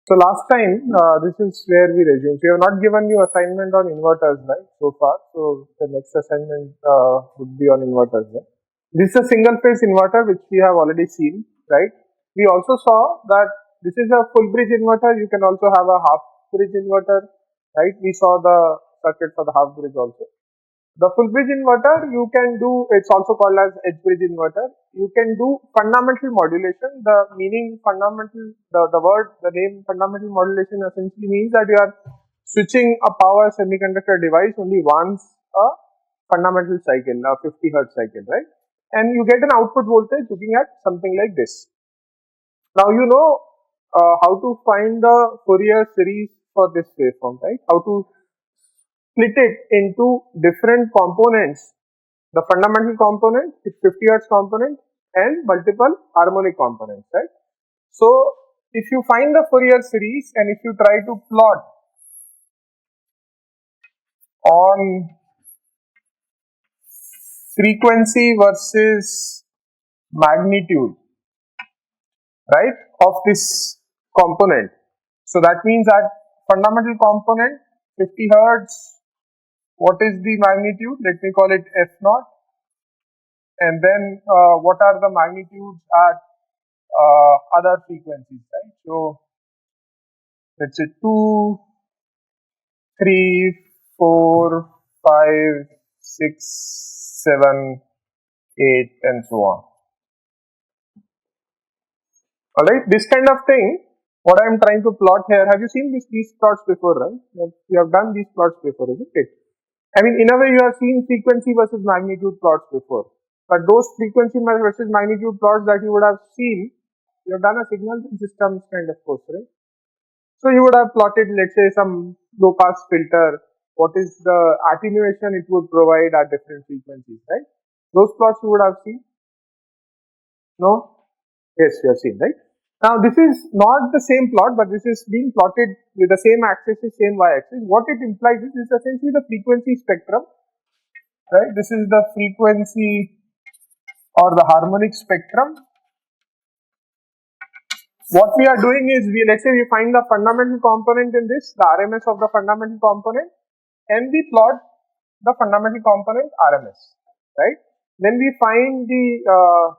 So last time, this is where we resume. So we have not given you assignment on inverters, right, so far. So the next assignment would be on inverters, right? This is a single phase inverter which we have already seen, right? We also saw that this is a full bridge inverter. You can also have a half bridge inverter, right? We saw the circuit for the half bridge also. The full bridge inverter, you can do, it's also called as edge bridge inverter. You can do fundamental modulation. The meaning fundamental, the word, the name fundamental modulation essentially means that you are switching a power semiconductor device only once a fundamental cycle, a 50 hertz cycle, right? And you get an output voltage looking at something like this. Now you know how to find the Fourier series for this waveform, right? How to split it into different components. The fundamental component is 50 hertz component and multiple harmonic components, right? So if you find the Fourier series and if you try to plot on frequency versus magnitude, right, of this component, so that means that fundamental component 50 hertz, what is the magnitude? Let me call it F naught. And then what are the magnitudes at other frequencies, right? So let's say 2, 3, 4, 5, 6, 7, 8, and so on. Alright, this kind of thing, what I am trying to plot here, have you seen these plots before, right? You have done these plots before, isn't it? I mean, in a way, you have seen frequency versus magnitude plots before. But those frequency versus magnitude plots that you would have seen, you have done a signal systems kind of course, right? So you would have plotted, let's say, some low pass filter. What is the attenuation it would provide at different frequencies, right? Those plots you would have seen. No? Yes, you have seen, right? Now this is not the same plot, but this is being plotted with the same axis, same y-axis. What it implies is essentially the frequency spectrum, right? This is the frequency or the harmonic spectrum. What we are doing is, let's say we find the fundamental component in this, the RMS of the fundamental component, and we plot the fundamental component RMS, right? Then we find the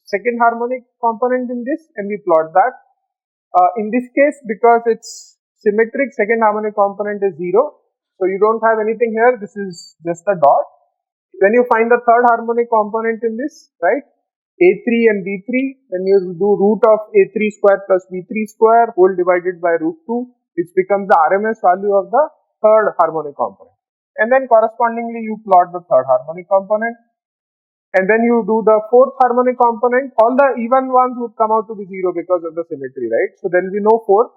second harmonic component in this and we plot that. In this case, because it's symmetric, second harmonic component is 0. So you don't have anything here, this is just a dot. When you find the third harmonic component in this, right, A3 and B3, then you do root of A3 square plus B3 square whole divided by root 2, which becomes the RMS value of the third harmonic component. And then correspondingly you plot the third harmonic component. And then you do the fourth harmonic component. All the even ones would come out to be 0 because of the symmetry, right? So there will be no fourth.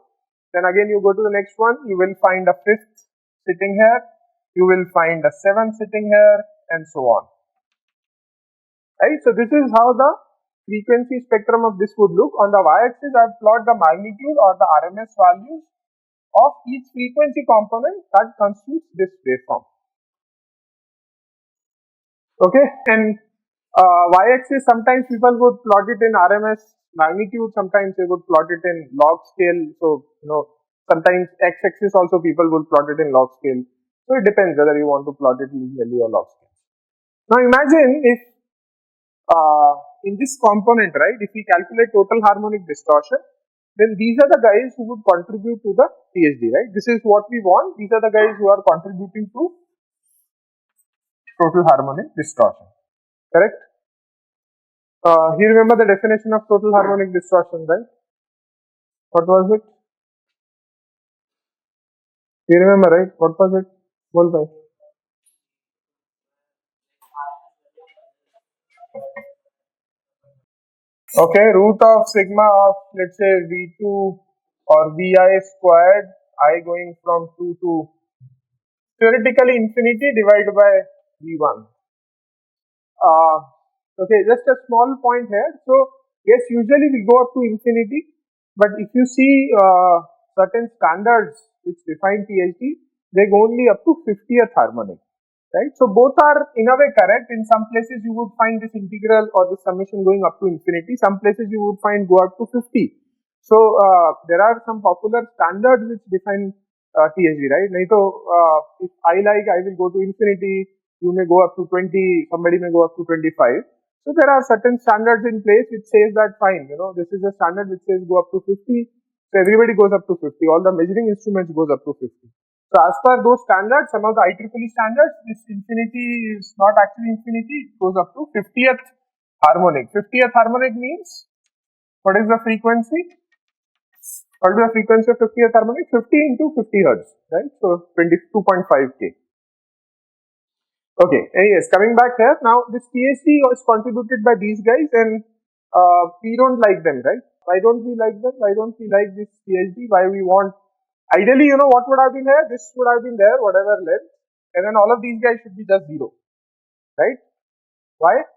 Then again you go to the next one, you will find a fifth sitting here, you will find a seventh sitting here, and so on. Right? So this is how the frequency spectrum of this would look. On the y-axis, I have plotted the magnitude or the RMS values of each frequency component that constitutes this waveform. Okay, and y-axis, sometimes people would plot it in RMS magnitude, sometimes they would plot it in log scale. So, sometimes x-axis also people would plot it in log scale. So it depends whether you want to plot it linearly or log scale. Now imagine if in this component, right, if we calculate total harmonic distortion, then these are the guys who would contribute to the THD, right? This is what we want. These are the guys who are contributing to total harmonic distortion. Correct? You remember the definition of total harmonic distortion, right? What was it? You remember, right? What was it? Bol bhai. Okay, root of sigma of, let's say, V2 or Vi squared, I going from 2 to theoretically infinity divided by V1. Okay, just a small point here. So, yes, usually we go up to infinity, but if you see certain standards which define THD, they go only up to 50th harmonic, right? So, both are in a way correct. In some places, you would find this integral or this summation going up to infinity. Some places you would find go up to 50. So there are some popular standards which define THD, right? If I like, I will go to infinity. You may go up to 20. Somebody may go up to 25. So there are certain standards in place which says that fine. This is a standard which says go up to 50. So everybody goes up to 50. All the measuring instruments goes up to 50. So as per those standards, some of the IEEE standards, this infinity is not actually infinity. It goes up to 50th harmonic. 50th harmonic means what is the frequency? What is the frequency of 50th harmonic? 50 into 50 hertz, right? So 22.5K. Okay, anyways, coming back here, now this THD was contributed by these guys and we don't like them, right? Why don't we like them? Why don't we like this THD? Why we want, ideally, what would have been there? This would have been there, whatever length, and then all of these guys should be just 0, right? Why?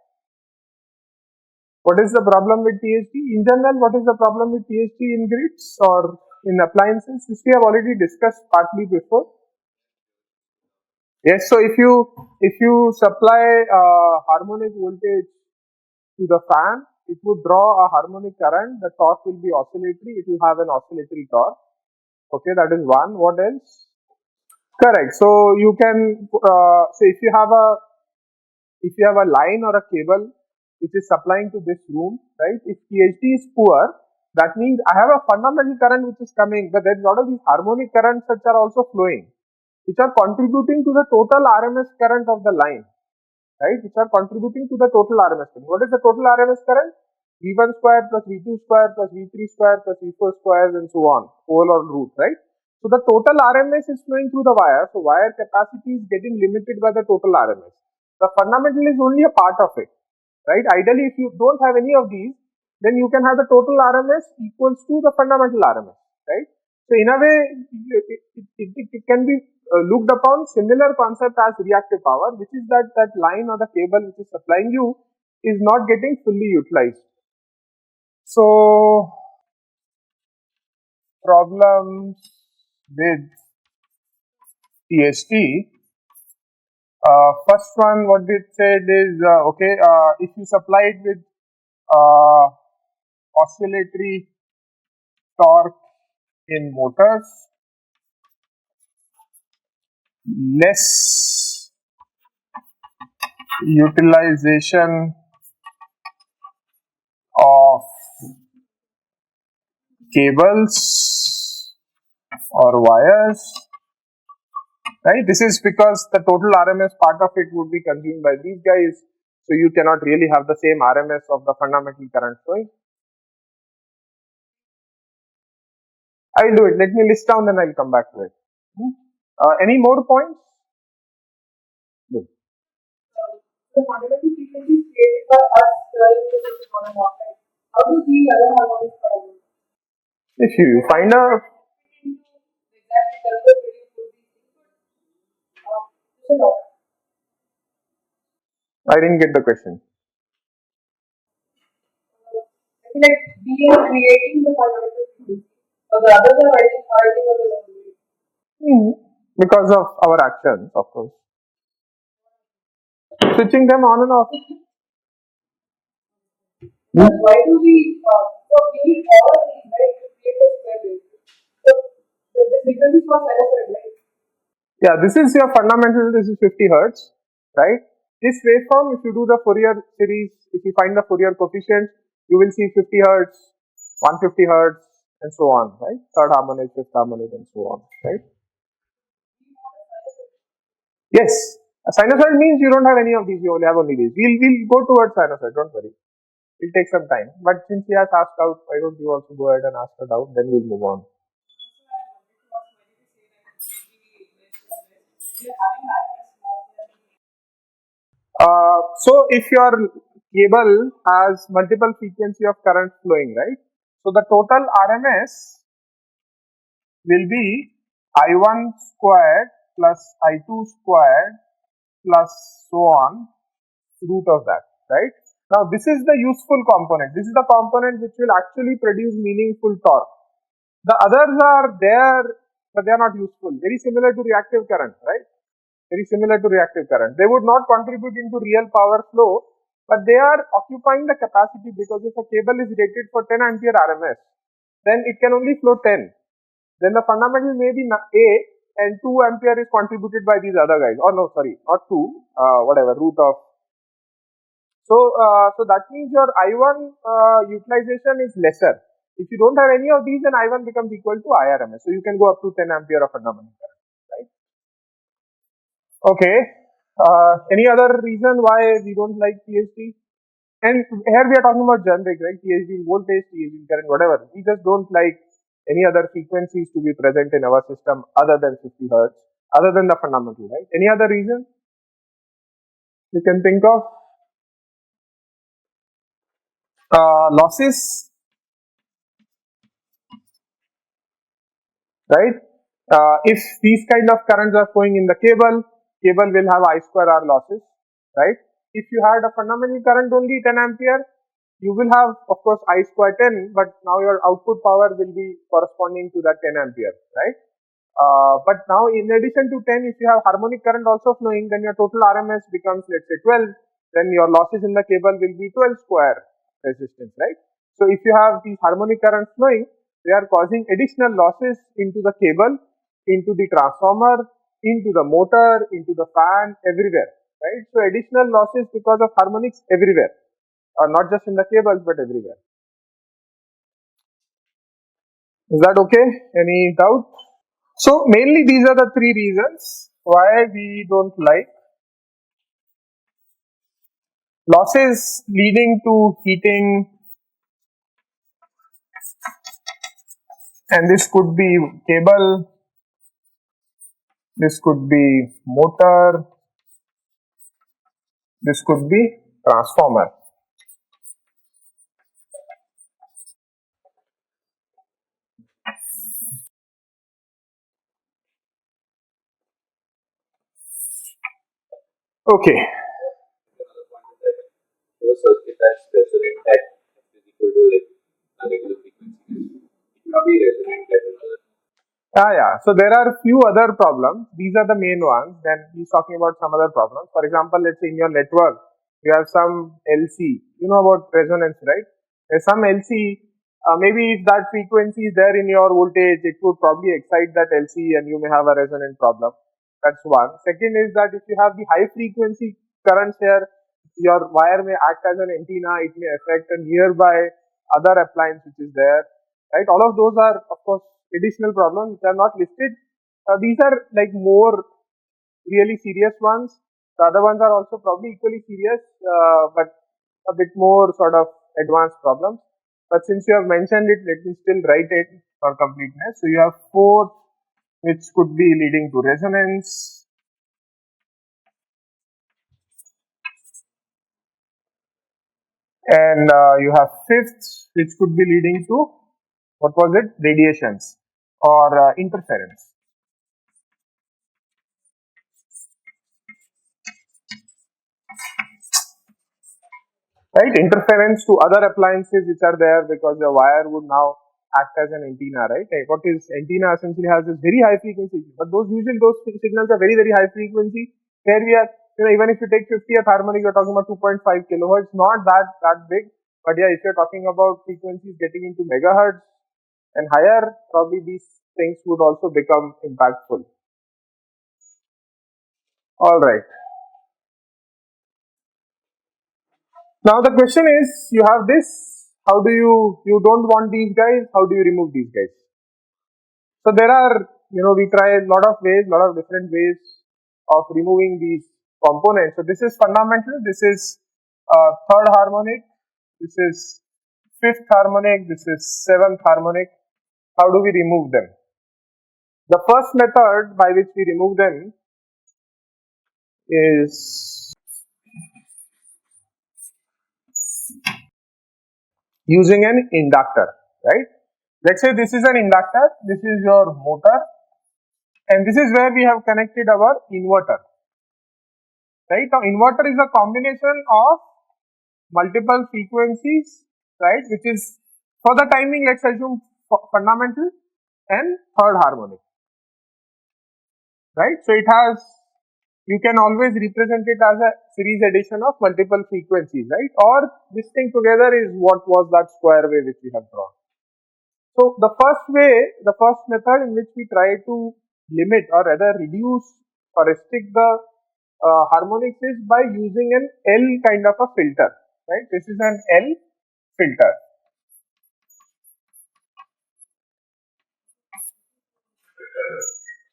What is the problem with THD? In general, what is the problem with THD in grids or in appliances? This we have already discussed partly before. Yes, so if you supply harmonic voltage to the fan, it would draw a harmonic current. The torque will be oscillatory. It will have an oscillatory torque. Okay, that is one. What else? Correct. So you can so if you have a line or a cable which is supplying to this room, right? If THD is poor, that means I have a fundamental current which is coming, but there is a lot of these harmonic currents which are also flowing, which are contributing to the total RMS current of the line, right? Which are contributing to the total RMS current. What is the total RMS current? V1 square plus V2 square plus V3 square plus V4 squares and so on, whole or root, right? So the total RMS is flowing through the wire. So wire capacity is getting limited by the total RMS. The fundamental is only a part of it, right? Ideally, if you don't have any of these, then you can have the total RMS equals to the fundamental RMS, right? So in a way, it can be looked upon similar concept as reactive power, which is that line or the cable which is supplying you is not getting fully utilized. So problems with THD. First one, what it said is if you supply it with oscillatory torque in motors, less utilization of cables or wires, right? This is because the total RMS part of it would be consumed by these guys, so you cannot really have the same RMS of the fundamental current flowing. I will do it. Let me list down, then I will come back to it. Any more points? Good. The fundamental frequency is created by us during the system on and off. How do the other harmonics problem? If you find a I didn't get the question. I feel like we are creating the fundamental frequency, but the others are rising on the long way. Because of our actions, of course. Switching them on and off. But why do we need all of these, right, to create a square wave? So the frequency is for sinusoid, right? Yeah, this is your fundamental. This is 50 hertz, right? This waveform, if you do the Fourier series, if you find the Fourier coefficient, you will see 50 hertz, 150 hertz, and so on, right? Third harmonic, fifth harmonic, and so on, right? Yes, a sinusoid means you don't have any of these. You only have only these. We'll go towards sinusoid. Don't worry. It'll take some time. But since he has asked out, why don't you also go ahead and ask her out? Then we'll move on. So if your cable has multiple frequency of current flowing, right? So the total RMS will be I1 squared plus I2 squared plus so on, root of that, right? Now this is the useful component. This is the component which will actually produce meaningful torque. The others are there, but they are not useful. Very similar to reactive current, right? Very similar to reactive current. They would not contribute into real power flow, but they are occupying the capacity, because if a cable is rated for 10 ampere RMS, then it can only flow 10. Then the fundamental may be A and 2 ampere is contributed by these other guys. Or no, sorry, not 2, whatever, root of. So that means your I1 utilization is lesser. If you don't have any of these, then I1 becomes equal to IRMS. So you can go up to 10 ampere of fundamental current, right? Okay. Any other reason why we don't like THD? And here we are talking about generic, right? THD in voltage, THD in current, whatever. We just don't like any other frequencies to be present in our system other than 50 hertz, other than the fundamental, right? Any other reason you can think of? Losses, right? If these kind of currents are flowing in the cable will have I square R losses, right? If you had a fundamental current only 10 ampere, you will have, of course, I square 10, but now your output power will be corresponding to that 10 ampere, right? But now in addition to 10, if you have harmonic current also flowing, then your total RMS becomes, let's say, 12. Then your losses in the cable will be 12 square resistance, right? So if you have these harmonic currents flowing, they are causing additional losses into the cable, into the transformer, into the motor, into the fan, everywhere, right? So additional losses because of harmonics everywhere, not just in the cables but everywhere. Is that okay? Any doubt? So mainly these are the three reasons why we don't like losses leading to heating, and this could be cable, this could be motor, this could be transformer. Okay. Your circuit has resonant at is equal to like a regular frequency. It cannot be resonant at another. Yeah. So there are few other problems. These are the main ones. Then he's talking about some other problems. For example, let's say in your network, you have some LC. You know about resonance, right? There's some LC. Maybe if that frequency is there in your voltage, it would probably excite that LC and you may have a resonant problem. That's one. Second is that if you have the high frequency currents here, your wire may act as an antenna. It may affect a nearby other appliance which is there, right? All of those are, of course, additional problems which are not listed. These are like more really serious ones. The other ones are also probably equally serious, but a bit more sort of advanced problems. But since you have mentioned it, let me still write it for completeness. So you have 4 which could be leading to resonance. And you have 5th which could be leading to, what was it, radiations or interference. Right, interference to other appliances which are there because the wire would now act as an antenna, right? What is antenna essentially has this very high frequency, but those signals are very high frequency. Here we are, even if you take 50th harmonic, you're talking about 2.5 kilohertz, not that big, but yeah, if you're talking about frequencies getting into megahertz and higher, probably these things would also become impactful. All right. Now the question is, you have this, how do you don't want these guys, how do you remove these guys? So there are, we try a lot of different ways of removing these components. So this is fundamental, this is 3rd harmonic, this is 5th harmonic, this is 7th harmonic. How do we remove them? The first method by which we remove them is using an inductor, right? Let's say this is an inductor, this is your motor, and this is where we have connected our inverter, right? Now inverter is a combination of multiple frequencies, right, which is for the timing, let's assume fundamental and 3rd harmonic, right? So it has, you can always represent it as a series addition of multiple frequencies, right? Or this thing together is what was that square wave which we have drawn. So the first method in which we try to limit or rather reduce or restrict the harmonics is by using an L kind of a filter, right? This is an L filter.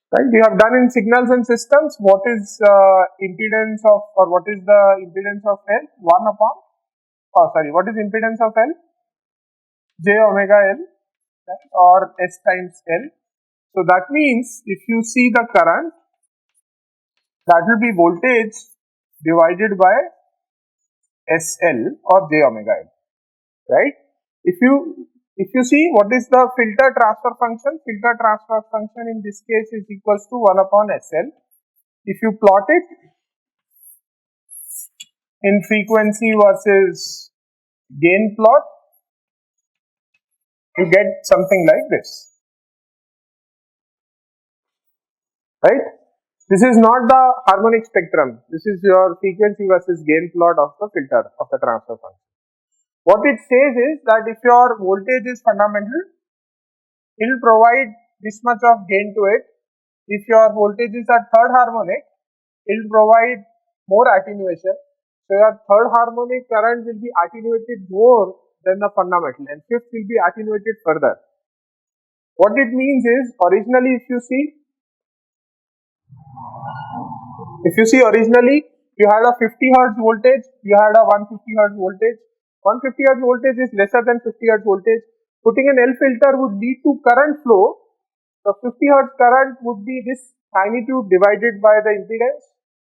Right, we have done in signals and systems. What is impedance of, or what is the impedance of L? 1 upon, what is impedance of L? J omega L, right, or S times L. So that means if you see the current, that will be voltage divided by SL or J omega L, right? If you see what is the filter transfer function, filter transfer function in this case is equals to 1 upon SL. If you plot it in frequency versus gain plot, you get something like this, right? This is not the harmonic spectrum. This is your frequency versus gain plot of the filter of the transfer function. What it says is that if your voltage is fundamental, it will provide this much of gain to it. If your voltage is at third harmonic, it will provide more attenuation. So your third harmonic current will be attenuated more than the fundamental, and fifth will be attenuated further. What it means is, originally if you see originally you had a 50 hertz voltage, you had a 150 hertz voltage. 150 hertz voltage is lesser than 50 hertz voltage. Putting an L filter would lead to current flow. The 50 hertz current would be this magnitude divided by the impedance.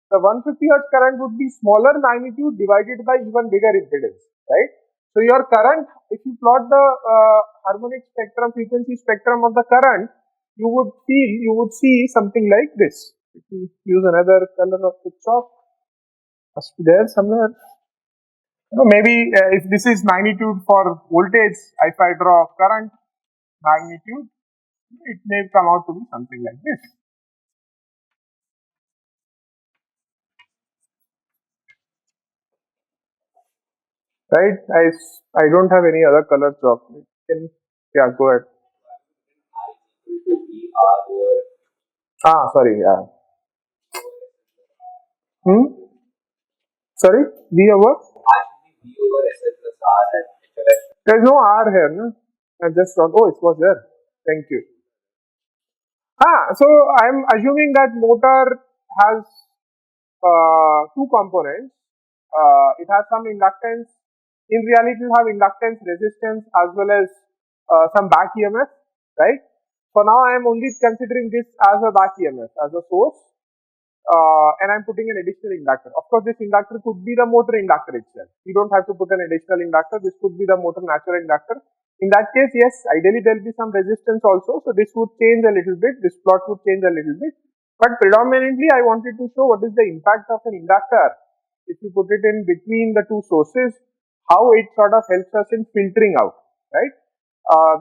The 150 hertz current would be smaller magnitude divided by even bigger impedance, right? So your current, if you plot the harmonic spectrum, frequency spectrum of the current, you would see something like this. If we use another color of the chalk, must be there somewhere. Maybe if this is magnitude for voltage, if I draw current magnitude, it may come out to be something like this. Right? I don't have any other color chalk. Yeah, go ahead. Sorry, yeah. Sorry, V over? There's no R here, no? I just thought, oh, it was there. Thank you. So I'm assuming that motor has two components. It has some inductance. In reality, it will have inductance, resistance, as well as some back EMF, right? For now, I am only considering this as a back EMF, as a source, and I'm putting an additional inductor. Of course, this inductor could be the motor inductor itself. You don't have to put an additional inductor. This could be the motor natural inductor. In that case, yes, ideally there will be some resistance also. So this would change a little bit. This plot would change a little bit. But predominantly, I wanted to show what is the impact of an inductor. If you put it in between the two sources, how it sort of helps us in filtering out, right?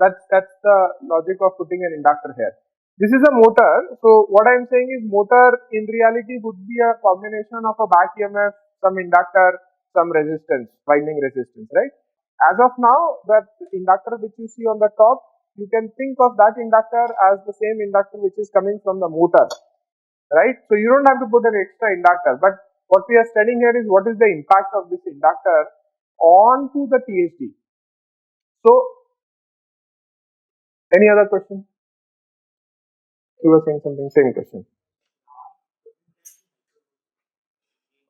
That's the logic of putting an inductor here. This is a motor. So what I am saying is, motor in reality would be a combination of a back EMF, some inductor, some resistance, winding resistance, right? As of now, that inductor which you see on the top, you can think of that inductor as the same inductor which is coming from the motor, right? So you don't have to put an extra inductor. But what we are studying here is what is the impact of this inductor onto the THD. So, any other question? You were saying something, same question.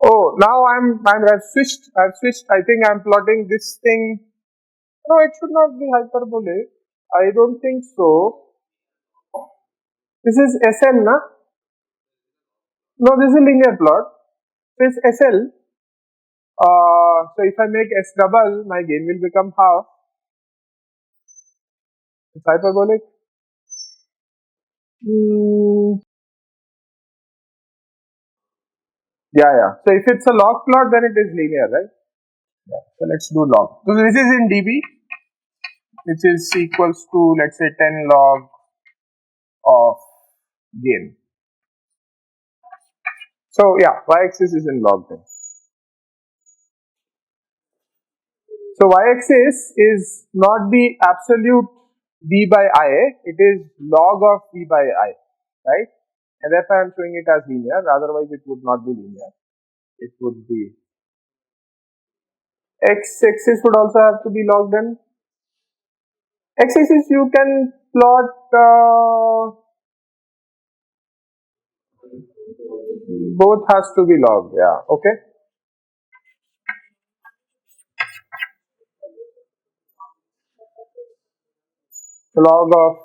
Oh, now I've switched. I think I'm plotting this thing. No, it should not be hyperbolic. I don't think so. This is SL, na? No, this is a linear plot. This is SL. So if I make S double, my gain will become half. It's hyperbolic. Yeah. So if it's a log plot, then it is linear, right? Yeah. So let's do log. So this is in dB, which is equals to, let's say, 10 log of gain. So yeah, y-axis is in log then. So y-axis is not the absolute V by I, it is log of V by I, right? And therefore I am showing it as linear, otherwise it would not be linear. It would be x-axis would also have to be logged in. X-axis you can plot both has to be logged, yeah, okay. Log of,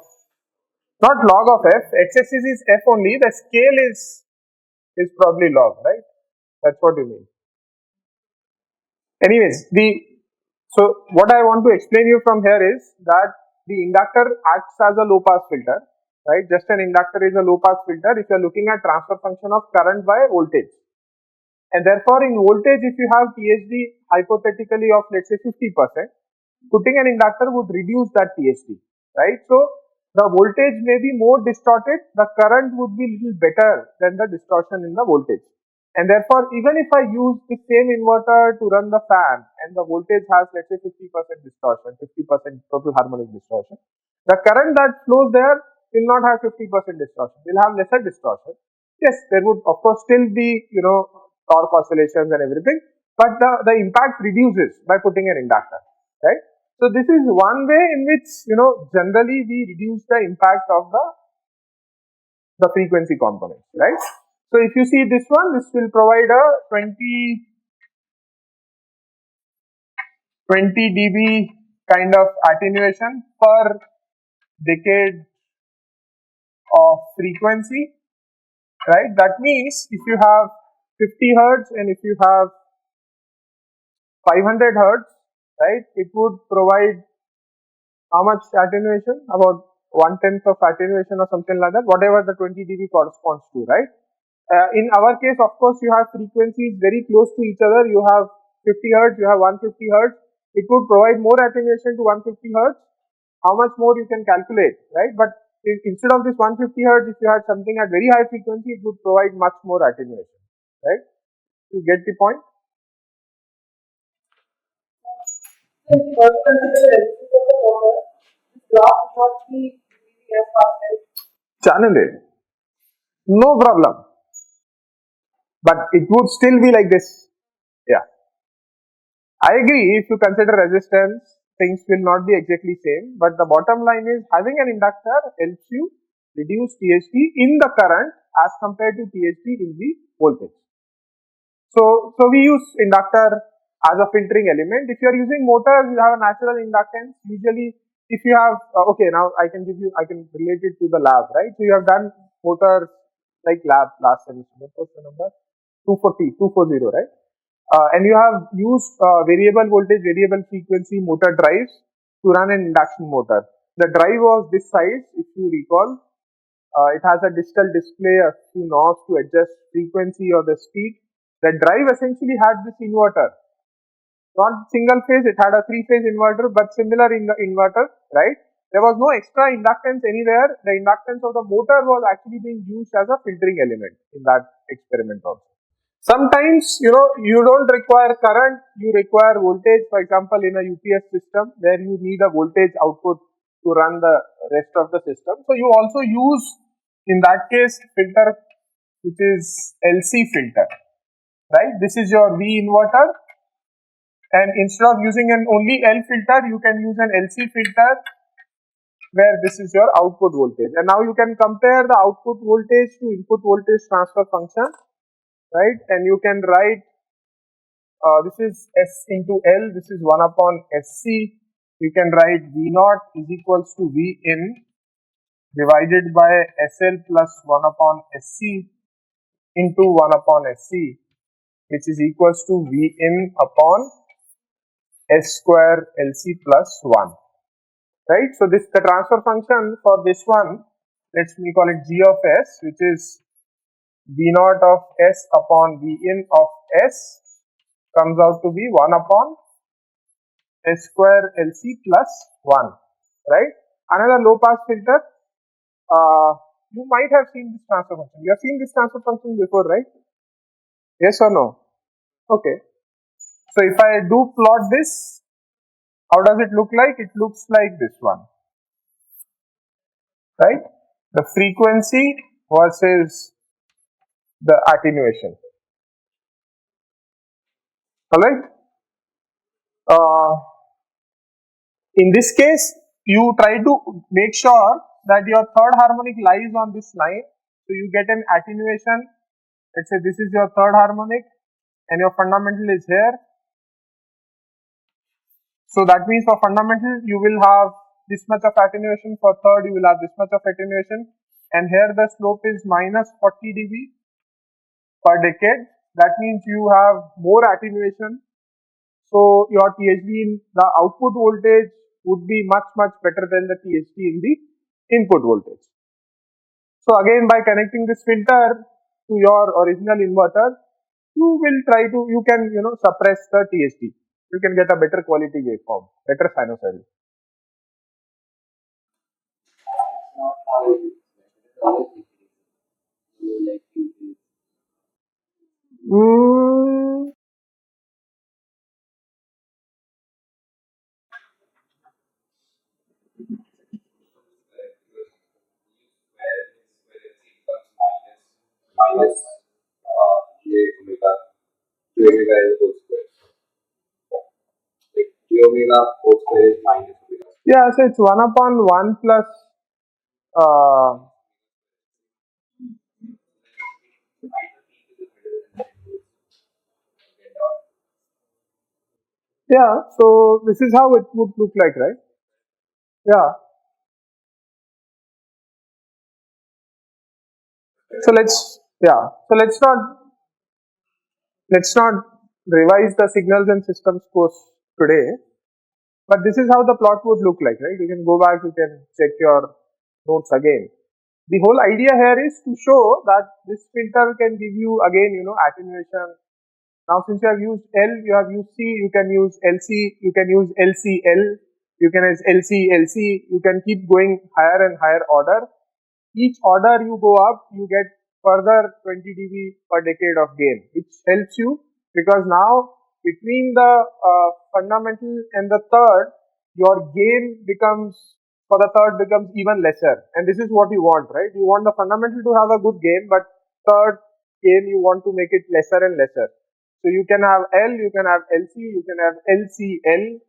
not log of f, x-axis is f only, the scale is probably log, right? That's what you mean. Anyways, so what I want to explain you from here is that the inductor acts as a low pass filter, right? Just an inductor is a low pass filter if you are looking at transfer function of current by voltage. And therefore, in voltage, if you have THD hypothetically of let's say 50%, putting an inductor would reduce that THD, right? So the voltage may be more distorted, the current would be little better than the distortion in the voltage. And therefore, even if I use the same inverter to run the fan and the voltage has let's say 50% distortion, 50% total harmonic distortion, the current that flows there will not have 50% distortion, will have lesser distortion. Yes, there would of course still be, torque oscillations and everything, but the impact reduces by putting an inductor, right? So this is one way in which, generally we reduce the impact of the frequency components, right? So if you see this one, this will provide a 20 dB kind of attenuation per decade of frequency, right? That means if you have 50 hertz and if you have 500 hertz, right, it would provide how much attenuation? About 1/10 of attenuation or something like that, whatever the 20 dB corresponds to, right? In our case, of course, you have frequencies very close to each other. You have 50 hertz, you have 150 hertz. It would provide more attenuation to 150 hertz. How much more you can calculate, right? But instead of this 150 hertz, if you had something at very high frequency, it would provide much more attenuation, right? You get the point? If you consider the resistance of the motor, this graph would not be moving as fast, right? Channel it. No problem. But it would still be like this. Yeah. I agree, if you consider resistance, things will not be exactly same. But the bottom line is having an inductor helps you reduce THD in the current as compared to THD in the voltage. So we use inductor as a filtering element. If you are using motors, you have a natural inductance. Usually, if you have, okay, now I can relate it to the lab, right? So you have done motors like lab last semester. What was the number? 240, right? And you have used variable voltage, variable frequency motor drives to run an induction motor. The drive was this size, if you recall. It has a digital display, a few knobs to adjust frequency or the speed. The drive essentially had this inverter, not single phase, it had a 3-phase inverter, but similar in the inverter, right? There was no extra inductance anywhere. The inductance of the motor was actually being used as a filtering element in that experiment also. Sometimes, you don't require current, you require voltage. For example, in a UPS system where you need a voltage output to run the rest of the system. So you also use, in that case, filter which is LC filter, right? This is your V inverter, and instead of using an only L filter, you can use an LC filter where this is your output voltage. And now you can compare the output voltage to input voltage transfer function, right? And you can write this is S into L, this is 1 upon SC. You can write V0 is equals to V in divided by SL plus 1 upon SC into 1 upon SC, which is equals to V in upon S square LC plus 1, right? So this the transfer function for this one, let's me call it G of S, which is V0 of S upon V in of S, comes out to be 1 upon S square LC plus 1, right? Another low pass filter, you might have seen this transfer function. You have seen this transfer function before, right? Yes or no? Okay. So if I do plot this, how does it look like? It looks like this one. right? The frequency versus the attenuation. Alright? In this case, you try to make sure that your third harmonic lies on this line. So you get an attenuation. Let's say this is your third harmonic and your fundamental is here. So that means for fundamental, you will have this much of attenuation. For third, you will have this much of attenuation. And here the slope is minus 40 dB per decade. That means you have more attenuation. So your THD in the output voltage would be much better than the THD in the input voltage. So again, by connecting this filter to your original inverter, you can suppress the THD. You can get a better quality waveform, better sinusoid. Not how it is. How it is. So like it is. Minus j omega. J omega is whole square. Like j omega whole square is minus omega. Yeah, so it's 1 upon 1 plus yeah, so this is how it would look like, right? Yeah. So let's not revise the signals and systems course today, but this is how the plot would look like, right? You can go back, you can check your notes again. The whole idea here is to show that this filter can give you again, attenuation. Now since you have used L, you have used C, you can use LC, you can use LCL, you can use LC, you can keep going higher and higher order. Each order you go up, you get further 20 dB per decade of gain, which helps you because now between the fundamental and the third, your gain becomes even lesser, and this is what you want, right? You want the fundamental to have a good gain, but third gain you want to make it lesser and lesser. So you can have L, you can have LC, you can have LCL,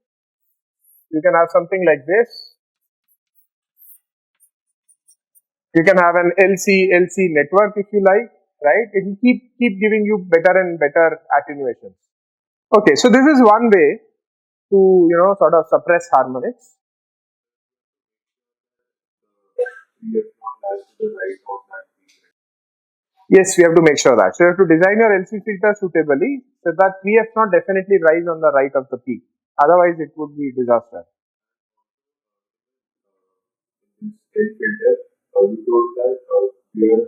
you can have something like this. You can have an LC network if you like, right? It will keep giving you better and better attenuations. Okay, so this is one way to sort of suppress harmonics. Yes, we have to make sure that. So you have to design your LC filter suitably so that 3F not definitely rise on the right of the peak. Otherwise, it would be disaster. Filter, you told that we are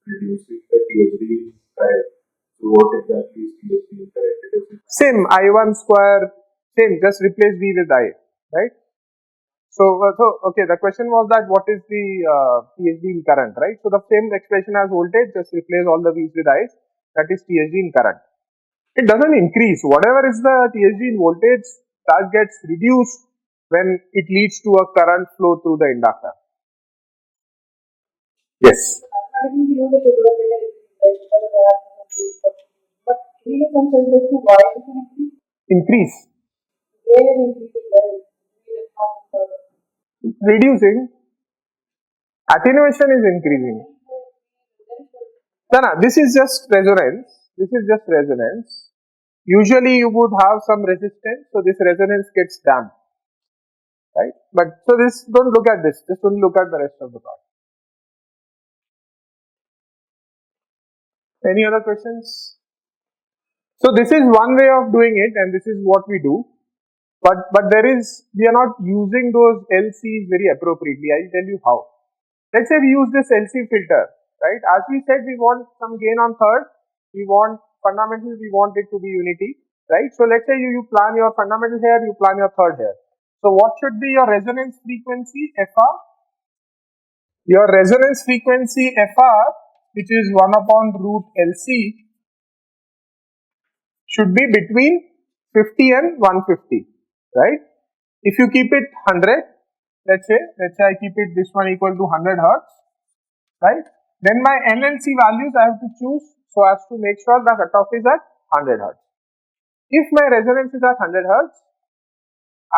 reducing the THD current. So what exactly is THD current? Same I1 square, same, just replace V with I, right? So okay, the question was that what is the THD in current, right? So the same expression as voltage, just replace all the V's with I's, that is THD in current. It doesn't increase. Whatever is the THD in voltage, that gets reduced when it leads to a current flow through the inductor. Yes. Mathematically, we know the figure of data is right because there are some but can you give some sense as to why it can increase? Where is increasing, right? Reducing. Attenuation is increasing. No, this is just resonance. This is just resonance. Usually you would have some resistance, so this resonance gets damped, right? But so this, don't look at this, just only look at the rest of the part. Any other questions? So this is one way of doing it, and this is what we do. But we are not using those LCs very appropriately. I'll tell you how. Let's say we use this LC filter, right? As we said, we want some gain on third. We want fundamental, we want it to be unity, right? So let's say you plan your fundamental here, you plan your third here. So what should be your resonance frequency, FR? Your resonance frequency, FR, which is 1 upon root LC, should be between 50 and 150, right? If you keep it 100, let's say I keep it this one equal to 100 hertz, right? Then my NLC values I have to choose so as to make sure the cutoff is at 100 hertz. If my resonance is at 100 hertz,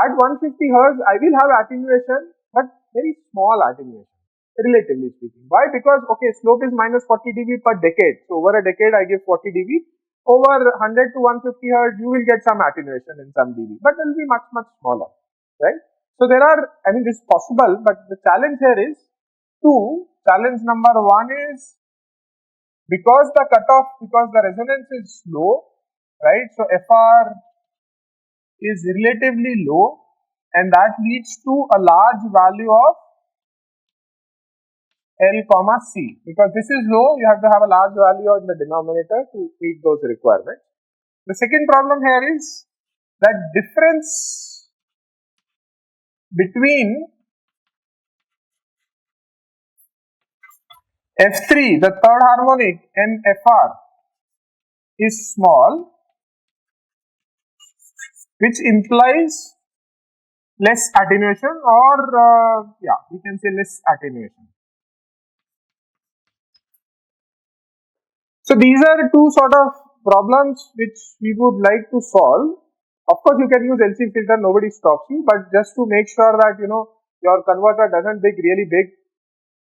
at 150 hertz I will have attenuation, but very small attenuation, relatively speaking. Why? Because okay, slope is minus 40 dB per decade. So over a decade I give 40 dB. Over 100 to 150 hertz, you will get some attenuation in some dB, but it will be much smaller, right? So there are, I mean, this is possible, but the challenge here is two. Challenge number one is because the resonance is low, right? So FR is relatively low, and that leads to a large value of L comma C. Because this is low, you have to have a large value in the denominator to meet those requirements. The second problem here is that difference between F3, the third harmonic, and FR is small, which implies less attenuation, or we can say less attenuation. So these are two sort of problems which we would like to solve. Of course, you can use LC filter, nobody stops you, but just to make sure that your converter doesn't be really big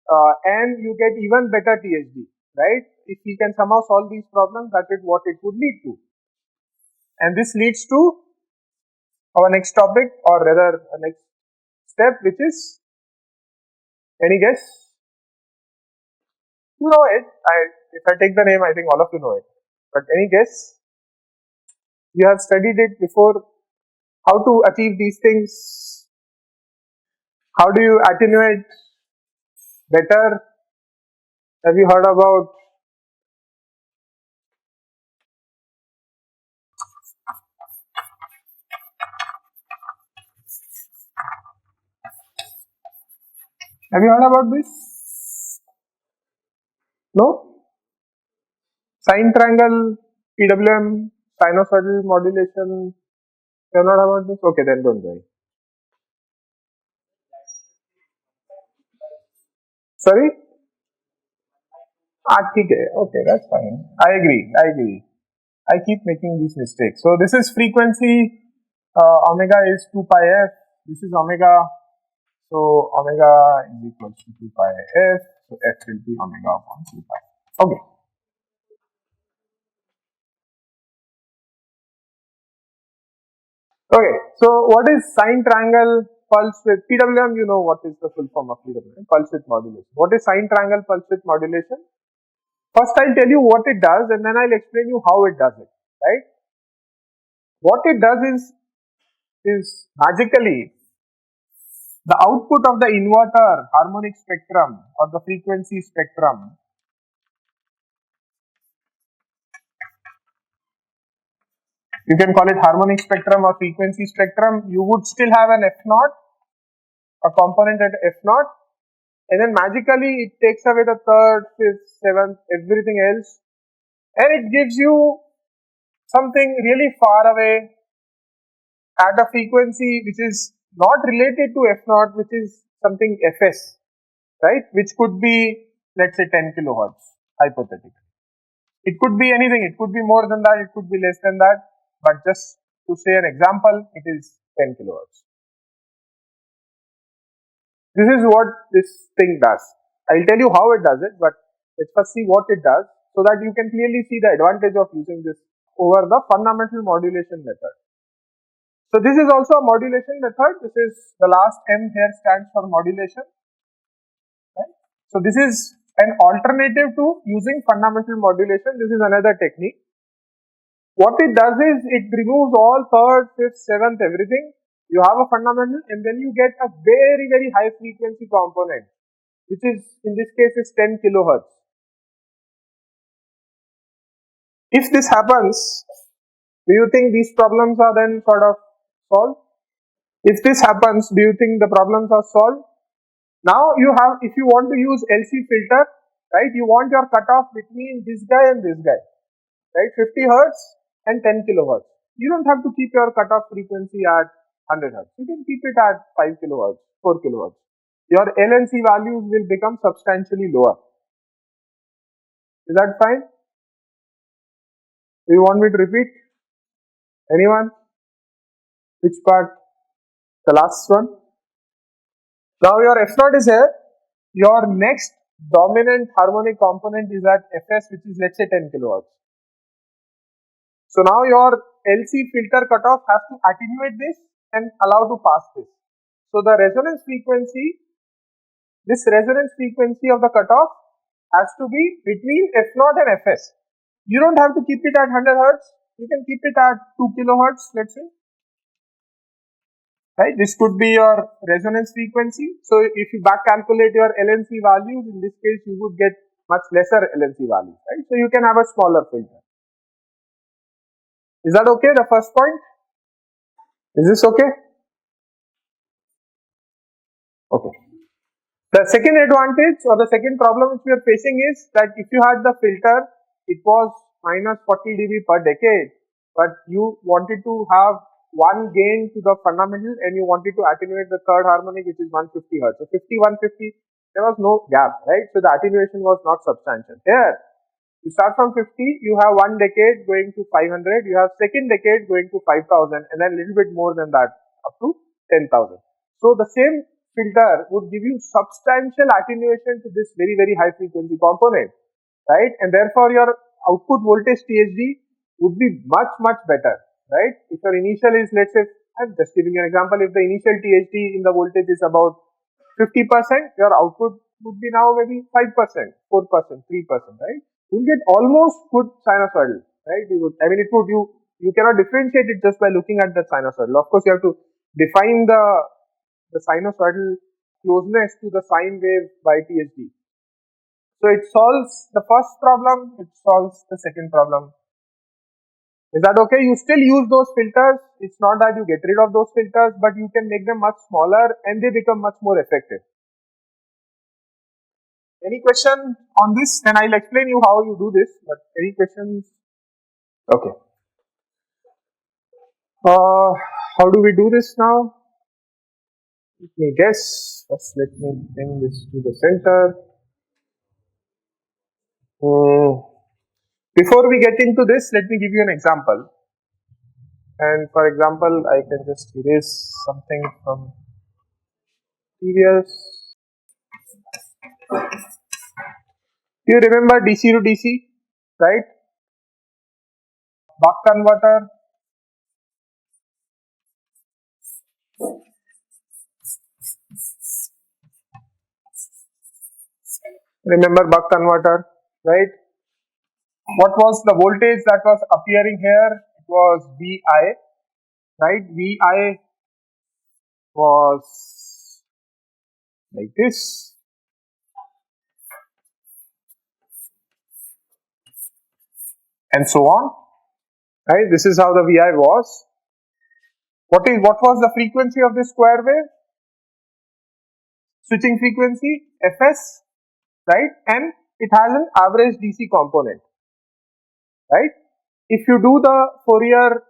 and you get even better THD, right? If we can somehow solve these problems, that is what it would lead to. And this leads to our next topic, or rather next step, which is, any guess? You know it. If I take the name, I think all of you know it. But any guess? You have studied it before. How to achieve these things? How do you attenuate better? Have you heard about this? No? Sine triangle, PWM, sinusoidal modulation. You have not heard about this? Okay, then don't worry. Sorry? Okay, that's fine. I agree. I keep making these mistakes. So this is frequency, omega is 2 pi f, this is omega, so omega is equals to 2 pi f, so f will be omega upon 2 pi. Okay. Okay, so what is sine triangle pulse width? PWM, you know what is the full form of PWM, pulse width modulation. What is sine triangle pulse width modulation? First I'll tell you what it does and then I'll explain you how it does it, right? What it does is magically the output of the inverter harmonic spectrum or the frequency spectrum you can call it harmonic spectrum or frequency spectrum. You would still have an F0, a component at F0, and then magically it takes away the third, fifth, seventh, everything else, and it gives you something really far away at a frequency which is not related to F0, which is something Fs, right, which could be, let's say, 10 kilohertz hypothetically. It could be anything, it could be more than that, it could be less than that, but just to say an example, it is 10 kilohertz. This is what this thing does. I'll tell you how it does it, but let's first see what it does so that you can clearly see the advantage of using this over the fundamental modulation method. So this is also a modulation method. This is the last M here stands for modulation. Right? So this is an alternative to using fundamental modulation. This is another technique. What it does is it removes all third, fifth, seventh, everything. You have a fundamental and then you get a very high frequency component, which is in this case is 10 kilohertz. If this happens, do you think these problems are then sort of solved? If this happens, do you think the problems are solved? Now you have, if you want to use LC filter, right, you want your cutoff between this guy and this guy, right, 50 hertz and 10 kilohertz. You don't have to keep your cutoff frequency at 100 hertz. You can keep it at 5 kilohertz, 4 kilohertz. Your L and C values will become substantially lower. Is that fine? Do you want me to repeat? Anyone? Which part? The last one? Now your F0 is here. Your next dominant harmonic component is at Fs, which is let's say 10 kilohertz. So now your LC filter cutoff has to attenuate this and allow to pass this. So the resonance frequency, this resonance frequency of the cutoff has to be between F0 and Fs. You don't have to keep it at 100 hertz. You can keep it at 2 kilohertz, let's say. Right? This could be your resonance frequency. So if you back calculate your LNC values, in this case you would get much lesser LNC values, right? So you can have a smaller filter. Is that okay? The first point? Is this okay? Okay. The second advantage or the second problem which we are facing is that if you had the filter, it was minus 40 dB per decade, but you wanted to have one gain to the fundamental and you wanted to attenuate the third harmonic, which is 150 hertz. So 50, 150, there was no gap, right? So the attenuation was not substantial. Here, you start from 50, you have one decade going to 500, you have second decade going to 5,000, and then a little bit more than that, up to 10,000. So the same filter would give you substantial attenuation to this very, very high frequency component, right? And therefore your output voltage THD would be much, much better, right? If your initial is, let's say, I'm just giving you an example, if the initial THD in the voltage is about 50%, your output would be now maybe 5%, 4%, 3%, right? You'll get almost good sinusoidal, right? You cannot differentiate it just by looking at the sinusoidal. Of course, you have to define the sinusoidal closeness to the sine wave by THD. So it solves the first problem, it solves the second problem. Is that okay? You still use those filters. It's not that you get rid of those filters, but you can make them much smaller and they become much more effective. Any question on this? Then I'll explain you how you do this, but any questions? Okay. How do we do this now? Let me guess. First, let me bring this to the center. Before we get into this, let me give you an example. And for example, I can just erase something from previous. Do you remember DC to DC, right? Buck converter. Remember buck converter, right? What was the voltage that was appearing here? It was VI, right? VI was like this. And so on, right? This is how the VI was. What was the frequency of this square wave? Switching frequency, Fs, right? And it has an average DC component, right? If you do the Fourier,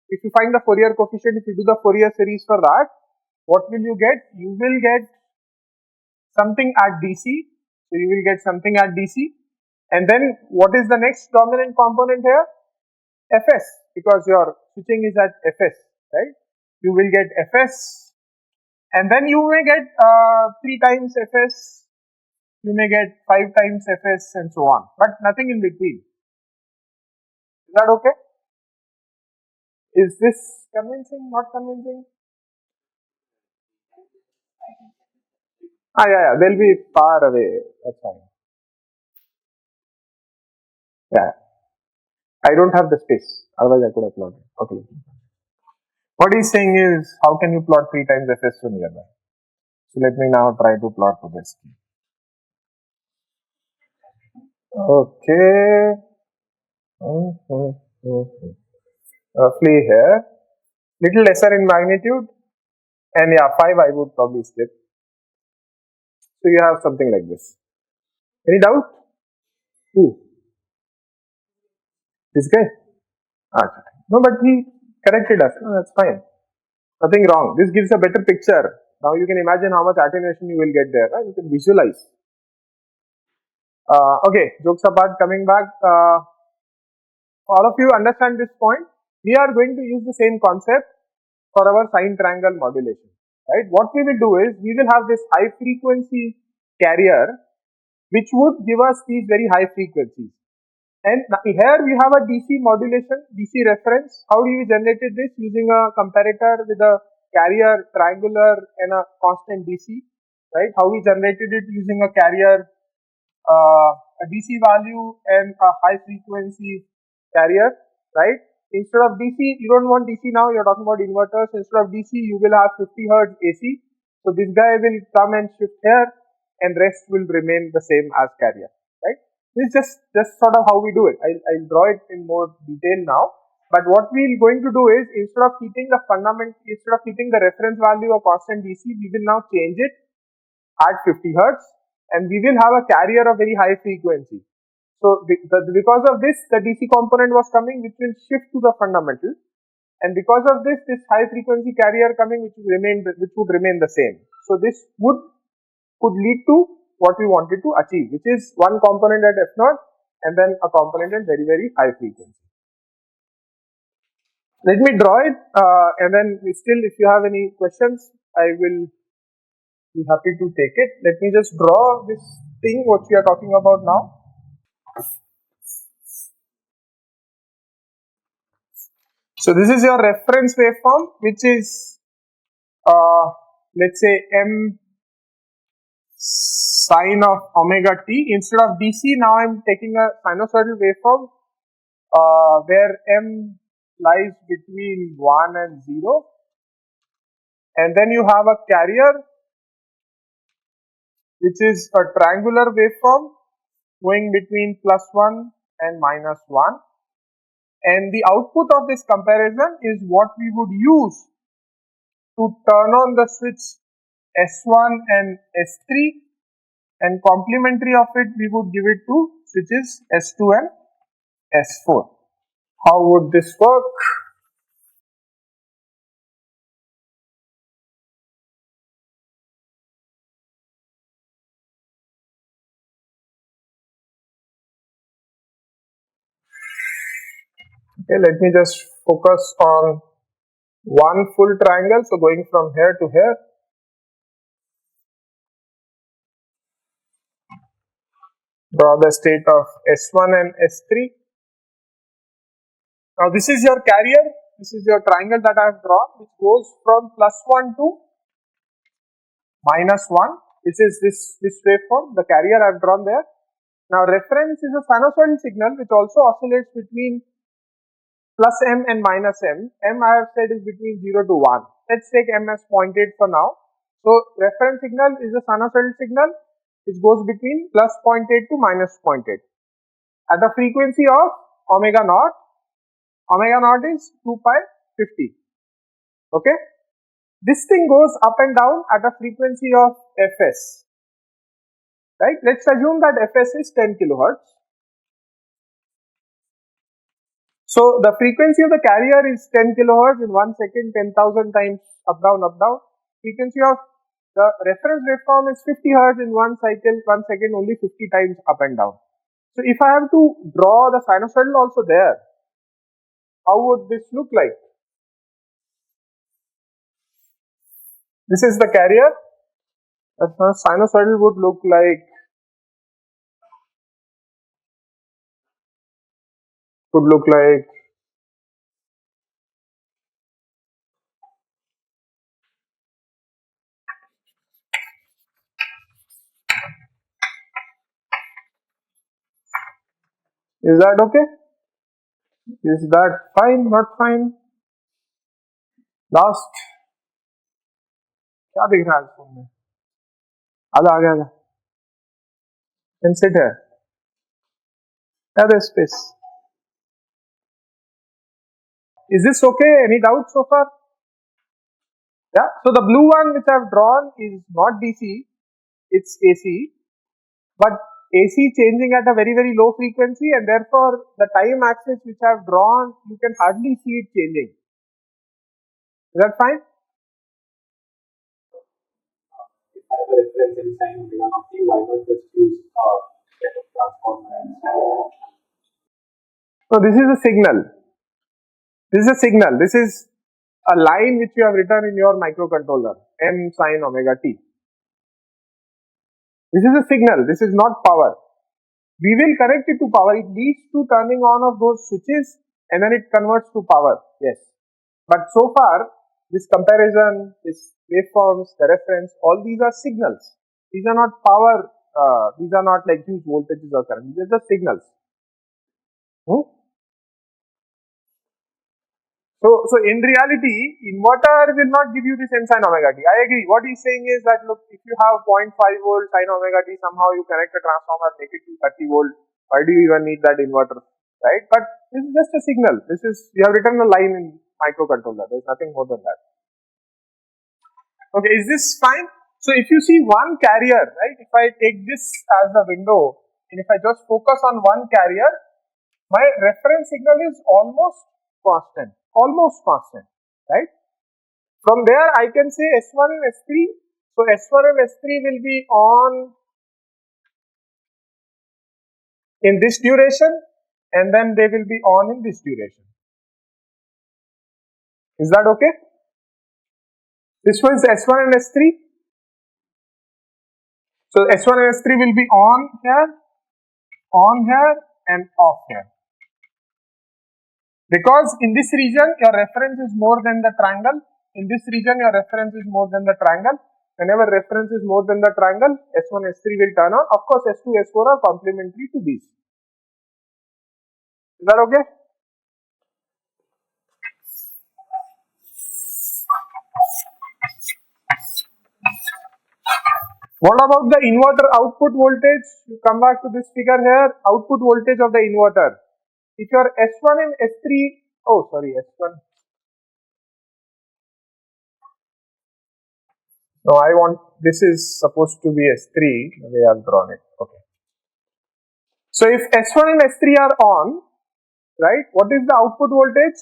if you find the Fourier coefficient, if you do the Fourier series for that, what will you get? You will get something at DC. So you will get something at DC. And then what is the next dominant component here? Fs, because your switching is at Fs, right? You will get Fs, and then you may get 3 times Fs, you may get 5 times Fs, and so on, but nothing in between. Is that okay? Is this convincing, not convincing? Yeah, they'll be far away, that's fine. Yeah, I don't have the space, otherwise I could have plotted. Okay. What he's saying is, how can you plot 3 times Fs so nearby? So let me now try to plot for this. Okay. Roughly here, little lesser in magnitude, and yeah, 5 I would probably skip. So you have something like this. Any doubt? Who? This guy? No, but he corrected us. No, that's fine. Nothing wrong. This gives a better picture. Now you can imagine how much attenuation you will get there. Right? You can visualize. Okay, jokes apart, coming back. All of you understand this point. We are going to use the same concept for our sine triangle modulation. Right? What we will do is we will have this high frequency carrier which would give us these very high frequencies. And here we have a DC modulation, DC reference. How do we generated this? Using a comparator with a carrier, triangular and a constant DC, right? How we generated it using a carrier, a DC value and a high frequency carrier, right? Instead of DC, you don't want DC now, you're talking about inverters. Instead of DC, you will have 50 Hertz AC. So this guy will come and shift here and rest will remain the same as carrier, right? This is just sort of how we do it. I'll draw it in more detail now. But what we're going to do is, instead of keeping the reference value of constant DC, we will now change it at 50 Hertz and we will have a carrier of very high frequency. So because of this, the DC component was coming, which will shift to the fundamental, and because of this high frequency carrier coming, which would remain the same. So this could lead to what we wanted to achieve, which is one component at F0 and then a component at very, very high frequency. Let me draw it and then still, if you have any questions, I will be happy to take it. Let me just draw this thing what we are talking about now. So this is your reference waveform, which is let's say m sine of omega t. Instead of DC, now I am taking a sinusoidal waveform where m lies between 1 and 0, and then you have a carrier which is a triangular waveform going between +1 and -1, and the output of this comparison is what we would use to turn on the switch S1 and S3, and complementary of it we would give it to switches S2 and S4. How would this work? Okay, let me just focus on one full triangle. So going from here to here. Draw the state of S1 and S3. Now this is your carrier. This is your triangle that I have drawn, which goes from +1 to -1, which is this waveform, the carrier I have drawn there. Now reference is a sinusoidal signal which also oscillates between +m and -m. M I have said is between 0 to 1. Let's take m as 0.8 for now. So reference signal is a sinusoidal signal which goes between +0.8 to -0.8 at a frequency of omega naught. Omega naught is 2 pi 50. Okay. This thing goes up and down at a frequency of Fs. Right. Let's assume that Fs is 10 kilohertz. So the frequency of the carrier is 10 kilohertz in 1 second, 10,000 times up down, up down. Frequency of the reference waveform is 50 hertz in 1 cycle, 1 second, only 50 times up and down. So if I have to draw the sinusoidal also there, how would this look like? This is the carrier. The sinusoidal would look like, is that okay? Is that fine? Not fine? Last. क्या दिख रहा है phone में? आधा Can sit here. Have a space. Is this okay? Any doubts so far? Yeah. So the blue one which I have drawn is not DC, it's AC, but AC changing at a very, very low frequency, and therefore the time axis which I have drawn, you can hardly see it changing. Is that fine? have a reference in sine omega naught t, why not just use set of transformer and So this is a signal. This is a signal. This is a line which you have written in your microcontroller, m sine omega t. This is a signal. This is not power. We will connect it to power. It leads to turning on of those switches and then it converts to power. Yes. But so far, this comparison, this waveforms, the reference, all these are signals. These are not power. These are not like huge voltages or current. These are just signals. So in reality, inverter will not give you this n sin omega t. I agree. What he's saying is that look, if you have 0.5 volt sin omega t, somehow you connect a transformer, make it to 30 volt. Why do you even need that inverter, right? But this is just a signal. This is, you have written a line in microcontroller. There's nothing more than that. Okay, is this fine? So if you see one carrier, right? If I take this as the window, and if I just focus on one carrier, my reference signal is almost constant, right? From there I can say S1 and S3. So S1 and S3 will be on in this duration and then they will be on in this duration. Is that okay? This was S1 and S3. So S1 and S3 will be on here and off here. Because in this region your reference is more than the triangle, in this region your reference is more than the triangle. Whenever reference is more than the triangle, S1, S3 will turn on. Of course, S2, S4 are complementary to these. Is that okay? What about the inverter output voltage? You come back to this figure here, output voltage of the inverter. If your S1 and S3, oh sorry, S1. No, I want, this is supposed to be S3, the way I have drawn it. Okay. So if S1 and S3 are on, right, what is the output voltage?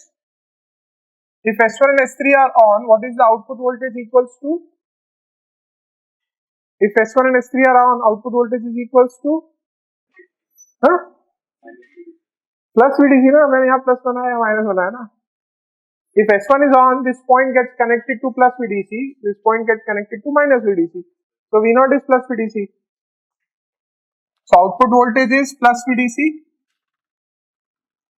If S1 and S3 are on, what is the output voltage equals to? If S1 and S3 are on, output voltage is equals to? Plus VDC ना, मैंने यहाँ plus बनाया minus बनाया ना. If S1 is on, this point gets connected to plus VDC, this point gets connected to minus VDC. So V0 is plus VDC. So output voltage is plus VDC.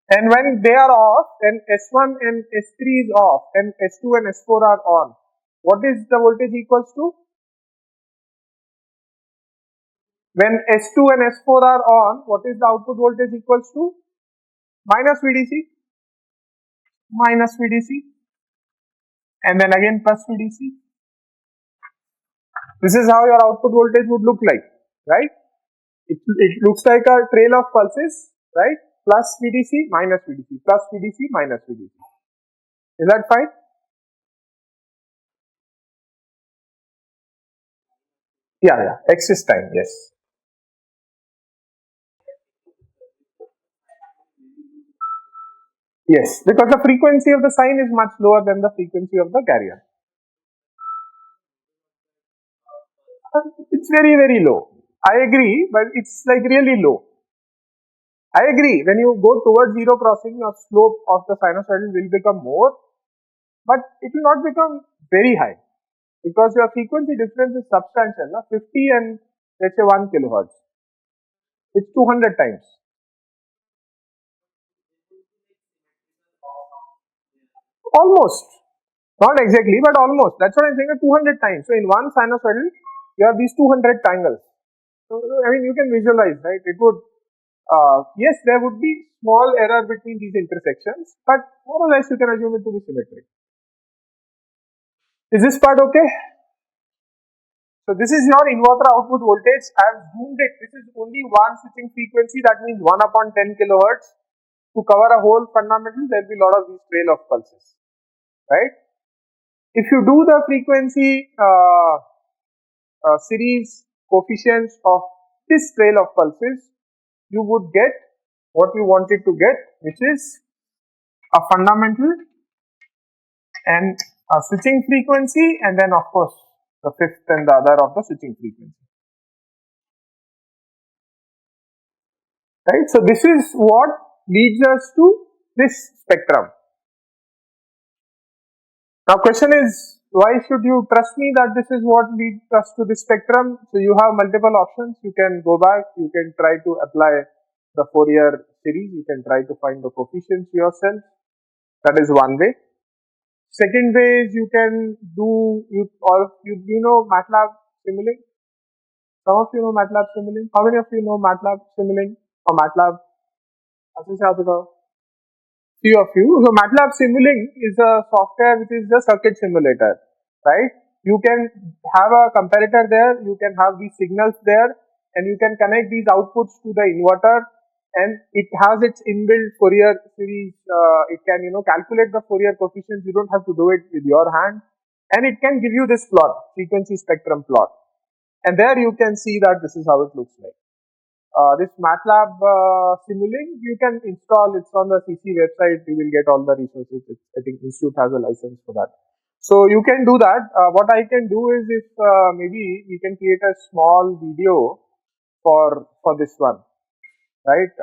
And when they are off, then S1 and S3 is off and S2 and S4 are on. What is the voltage equals to? When S2 and S4 are on, what is the output voltage equals to? Minus VDC, and then again plus VDC. This is how your output voltage would look like, right? It looks like a trail of pulses, right? Plus VDC, minus VDC, plus VDC, minus VDC. Is that fine? Yeah, X is time, yes. Yes, because the frequency of the sine is much lower than the frequency of the carrier. It's very, very low. I agree, but it's like really low. I agree, when you go towards zero crossing, your slope of the sinusoidal will become more, but it will not become very high because your frequency difference is substantial, 50 and let's say 1 kilohertz. It's 200 times. Almost. Not exactly, but almost. That's what I'm saying, 200 times. So in one sinusoidal, you have these 200 tangles. So, I mean, you can visualize, right? It would, yes, there would be small error between these intersections, but more or less you can assume it to be symmetric. Is this part okay? So this is your inverter output voltage. I have zoomed it. This is only one switching frequency. That means 1 upon 10 kilohertz. To cover a whole fundamental, there will be a lot of these trail of pulses, right? If you do the frequency series coefficients of this trail of pulses, you would get what you wanted to get, which is a fundamental and a switching frequency, and then of course the fifth and the other of the switching frequency. Right, so this is what leads us to this spectrum. Now question is, why should you trust me that this is what leads us to this spectrum? So you have multiple options. You can go back, you can try to apply the Fourier series, you can try to find the coefficients yourself. That is one way. Second way is you can do, you know MATLAB Simulink? Some of you know MATLAB Simulink? How many of you know MATLAB Simulink or MATLAB? Few of you. So MATLAB Simulink is a software which is a circuit simulator, right? You can have a comparator there, you can have these signals there, and you can connect these outputs to the inverter, and it has its inbuilt Fourier series. It can calculate the Fourier coefficients. You don't have to do it with your hand, and it can give you this plot, frequency spectrum plot, and there you can see that this is how it looks like. This MATLAB Simulink you can install. It's on the CC website. You will get all the resources. I think Institute has a license for that. So you can do that. What I can do is, if maybe we can create a small video for this one, right?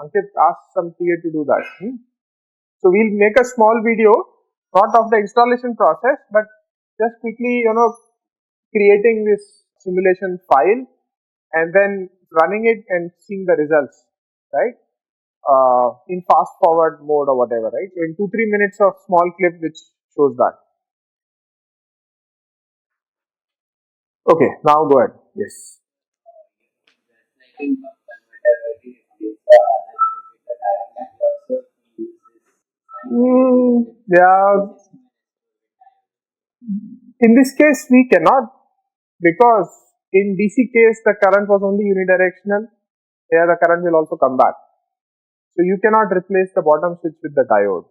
Ankit, ask some TA to do that. So we'll make a small video, not of the installation process, but just quickly creating this simulation file and then running it and seeing the results, right? In fast forward mode or whatever, right? So in 2-3 minutes of small clip which shows that. Okay, now go ahead. Yes. Yeah. In this case, we cannot, because in DC case the current was only unidirectional. Here the current will also come back. So you cannot replace the bottom switch with the diode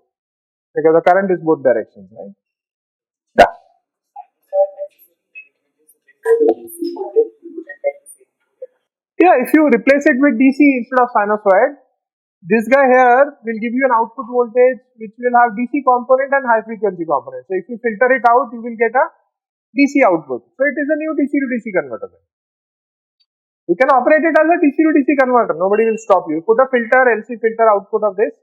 because the current is both directions, right? Yeah. Yeah, if you replace it with DC instead of sinusoid, this guy here will give you an output voltage which will have DC component and high frequency component. So if you filter it out, you will get a DC output. So it is a new DC to DC converter. You can operate it as a DC to DC converter. Nobody will stop you. You put a filter, LC filter output of this.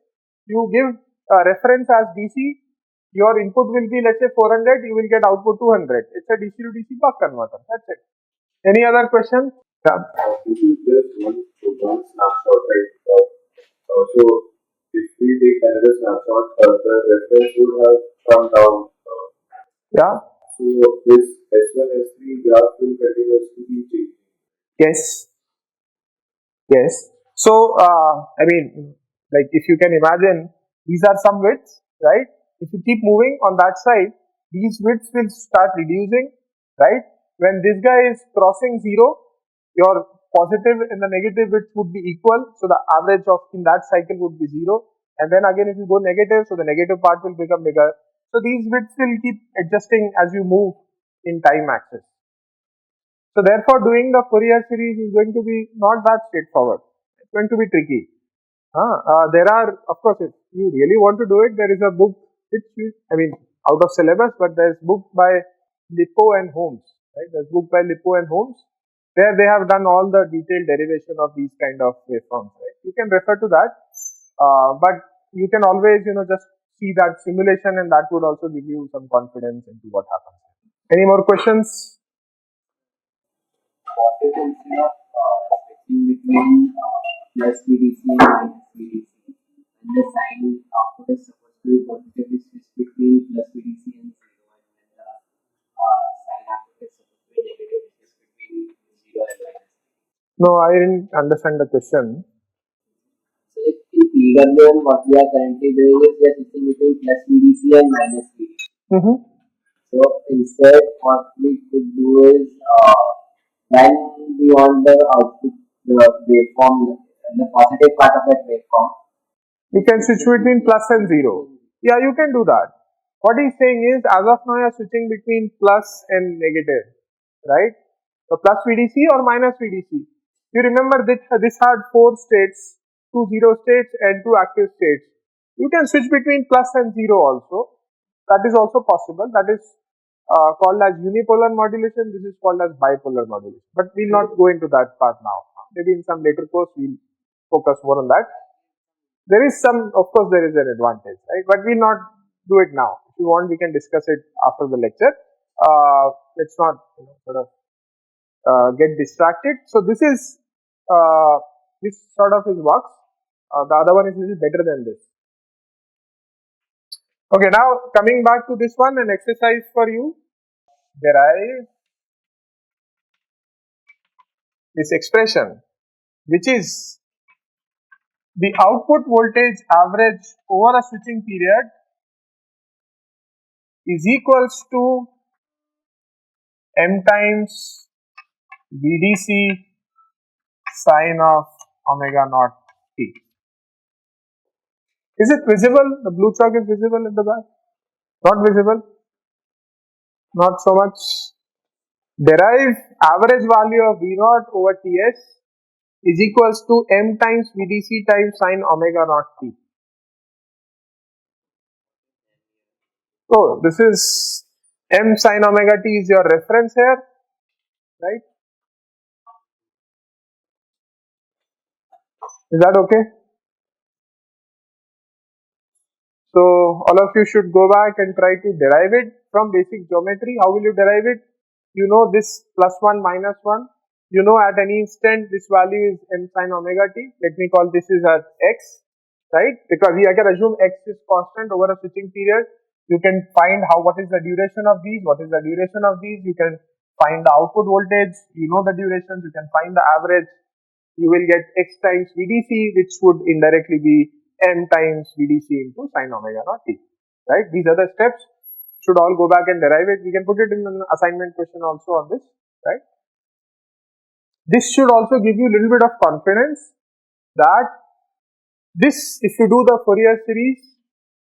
You give a reference as DC. Your input will be, let's say 400. You will get output 200. It's a DC to DC buck converter. That's it. Any other question? Yeah. This is just one snapshot, right? So if we take another snapshot, the reference would have come down. Yeah. So this S1, S3 graph will continuously be changing. Yes. Yes. So, I mean, like if you can imagine, these are some widths, right? If you keep moving on that side, these widths will start reducing, right? When this guy is crossing 0, your positive and the negative width would be equal. So the average of in that cycle would be 0. And then again it will go negative, so the negative part will become bigger. So these widths will keep adjusting as you move in time axis. So therefore doing the Fourier series is going to be not that straightforward. It's going to be tricky. There are, of course, if you really want to do it, there is a book which out of syllabus, but there's book by Lippo and Holmes, right? There's book by Lippo and Holmes, where they have done all the detailed derivation of these kind of waveforms, right? You can refer to that, but you can always, just see that simulation, and that would also give you some confidence into what happens. Any more questions? What is instead of switching between plus VDC and minus VDC, and the sign output is supposed to be positively switched between plus VDC and 0, and then the sign output is supposed to be negatively switched between 0 and minus. No, I didn't understand the question. So like in PWM, what we are currently doing is we are switching between plus VDC and minus VDC. So instead, what we could do is when we want the output, the waveform, the positive part of that waveform, we can switch between plus and 0. Yeah, you can do that. What he's saying is, as of now, you're switching between plus and negative, right? So plus VDC or minus VDC. You remember that this had 4 states, 2 0 states and 2 active states. You can switch between plus and 0 also. That is also possible. That is called as unipolar modulation. This is called as bipolar modulation. But we'll not go into that part now. Maybe in some later course we'll focus more on that. There is some, of course, there is an advantage, right? But we'll not do it now. If you want, we can discuss it after the lecture. Let's not get distracted. So this is this sort of works. The other one is a little better than this. Okay, now coming back to this one, an exercise for you. Derive this expression, which is the output voltage average over a switching period is equals to m times VDC sine of omega naught t. Is it visible? The blue chalk is visible at the back? Not visible? Not so much. Derive average value of V0 over Ts is equals to m times VDC times sine omega naught t. So this is m sine omega t is your reference here, right? Is that okay? So all of you should go back and try to derive it from basic geometry. How will you derive it? You know this plus 1 minus 1. You know at any instant this value is m sine omega t. Let me call this is as x, right? Because I can assume x is constant over a switching period. You can find what is the duration of these, what is the duration of these. You can find the output voltage. You know the durations. You can find the average. You will get x times VDC, which would indirectly be m times VDC into sine omega naught t, right? These are the steps. Should all go back and derive it. We can put it in an assignment question also on this, right? This should also give you a little bit of confidence that this, if you do the Fourier series,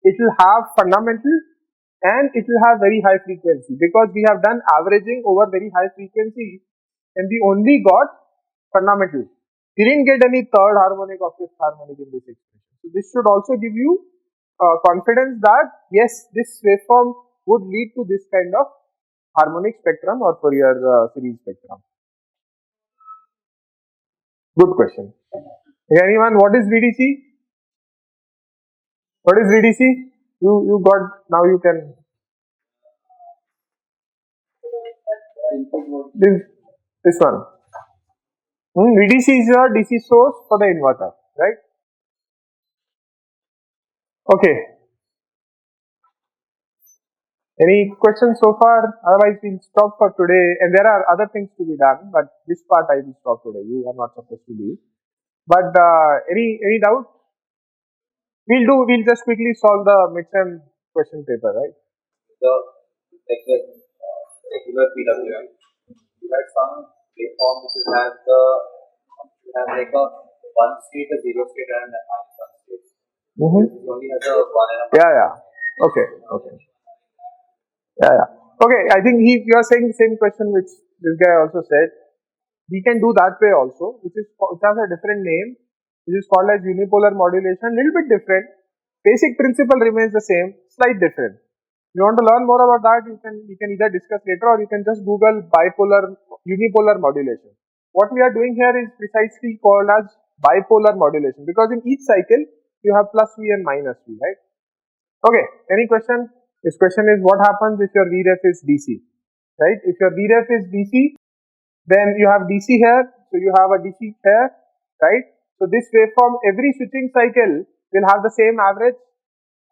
it will have fundamental and it will have very high frequency, because we have done averaging over very high frequency and we only got fundamental. We didn't get any third harmonic or fifth harmonic in this expression. So this should also give you confidence that yes, this waveform would lead to this kind of harmonic spectrum or Fourier series spectrum. Good question. Anyone, what is VDC? What is VDC? You got, now you can. This one. VDC is your DC source for the inverter, right? Okay. Any questions so far? Otherwise, we'll stop for today. And there are other things to be done, but this part I will stop today. You are not supposed to leave. But any doubt? We'll just quickly solve the midterm question paper, right? The regular PWM, you had some waveform which would have like a one state, a zero state, and a minus one state. This only has a one and a minus. Yeah. Okay. Yeah. Okay, I think you are saying the same question which this guy also said. We can do that way also, which has a different name, which is called as unipolar modulation. Little bit different. Basic principle remains the same, slight different. If you want to learn more about that, you can either discuss later or you can just Google unipolar modulation. What we are doing here is precisely called as bipolar modulation, because in each cycle you have plus V and minus V, right? Okay, any question? This question is what happens if your Vref is DC, right? If your Vref is DC, then you have DC here, so you have a DC here, right? So this waveform, every switching cycle will have the same average,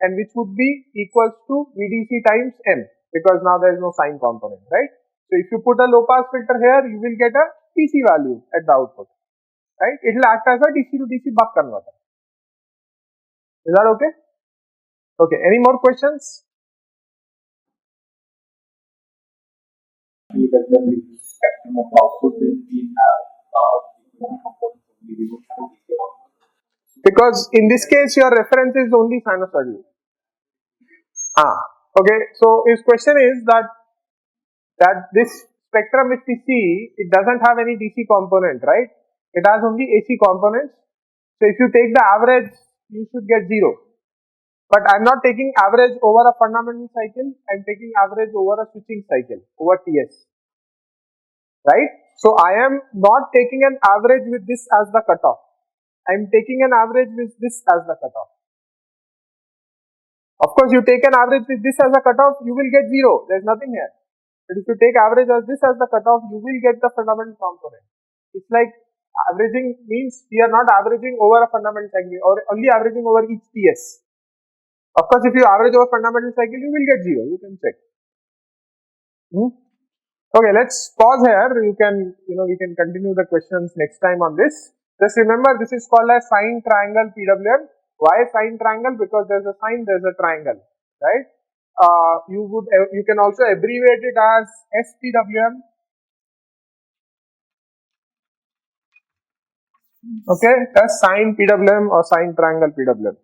and which would be equals to VDC times M, because now there is no sine component, right? So if you put a low pass filter here, you will get a DC value at the output, right? It will act as a DC to DC buck converter. Is that okay? Okay, any more questions? You get the spectrum of output that we have because in this case your reference is only sinusoidal. Okay, so his question is that this spectrum which we see, it doesn't have any DC component, right? It has only AC components. So if you take the average, you should get 0. But I'm not taking average over a fundamental cycle. I'm taking average over a switching cycle, over TS. Right? So I am not taking an average with this as the cutoff. I'm taking an average with this as the cutoff. Of course, you take an average with this as a cutoff, you will get 0. There's nothing here. But if you take average as this as the cutoff, you will get the fundamental component. It's like averaging means we are not averaging over a fundamental cycle or only averaging over each TS. Of course, if you average over fundamental cycle, you will get 0. You can check. Okay, let's pause here. We can continue the questions next time on this. Just remember, this is called as sine triangle PWM. Why sine triangle? Because there's a sine, there's a triangle, right? You can also abbreviate it as SPWM. Okay, that's sine PWM or sine triangle PWM.